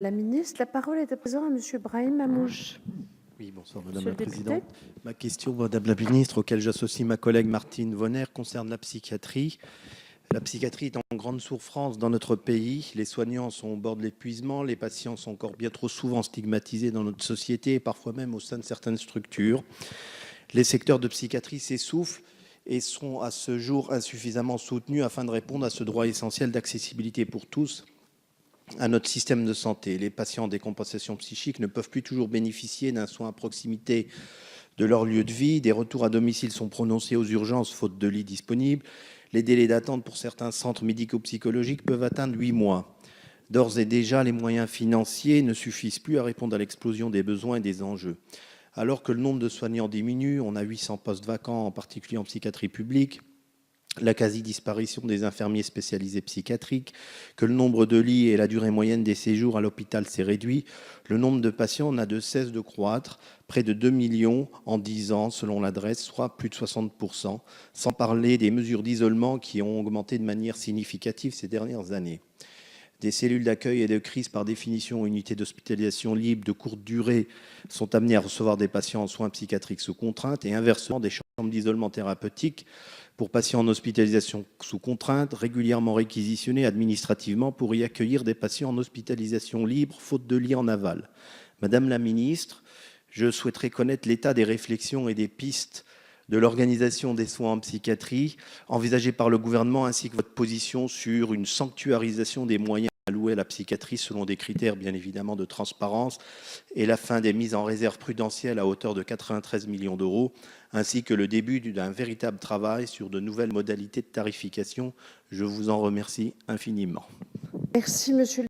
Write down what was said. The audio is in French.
La ministre, la parole est à présent à Monsieur Brahim Mamouche. Oui, bonsoir Madame Monsieur la le député. Présidente. Ma question, Madame la Ministre, auquel j'associe ma collègue Martine Vonner, concerne la psychiatrie. La psychiatrie est en grande souffrance dans notre pays. Les soignants sont au bord de l'épuisement. Les patients sont encore bien trop souvent stigmatisés dans notre société et parfois même au sein de certaines structures. Les secteurs de psychiatrie s'essoufflent et sont à ce jour insuffisamment soutenus afin de répondre à ce droit essentiel d'accessibilité pour tous à notre système de santé. Les patients en décompensation psychique ne peuvent plus toujours bénéficier d'un soin à proximité de leur lieu de vie. Des retours à domicile sont prononcés aux urgences faute de lits disponibles. Les délais d'attente pour certains centres médico-psychologiques peuvent atteindre 8 mois. D'ores et déjà, les moyens financiers ne suffisent plus à répondre à l'explosion des besoins et des enjeux. Alors que le nombre de soignants diminue, on a 800 postes vacants, en particulier en psychiatrie publique, la quasi-disparition des infirmiers spécialisés psychiatriques, que le nombre de lits et la durée moyenne des séjours à l'hôpital s'est réduit, le nombre de patients n'a de cesse de croître, près de 2 millions en 10 ans selon l'adresse, soit plus de 60%, sans parler des mesures d'isolement qui ont augmenté de manière significative ces dernières années. Des cellules d'accueil et de crise, par définition unités d'hospitalisation libres de courte durée, sont amenées à recevoir des patients en soins psychiatriques sous contrainte et inversement des chambres d'isolement thérapeutique pour patients en hospitalisation sous contrainte, régulièrement réquisitionnées administrativement pour y accueillir des patients en hospitalisation libre, faute de lits en aval. Madame la ministre, je souhaiterais connaître l'état des réflexions et des pistes de l'organisation des soins en psychiatrie envisagée par le gouvernement, ainsi que votre position sur une sanctuarisation des moyens alloués à la psychiatrie selon des critères bien évidemment de transparence et la fin des mises en réserve prudentielles à hauteur de 93 millions d'euros, ainsi que le début d'un véritable travail sur de nouvelles modalités de tarification. Je vous en remercie infiniment. Merci, Monsieur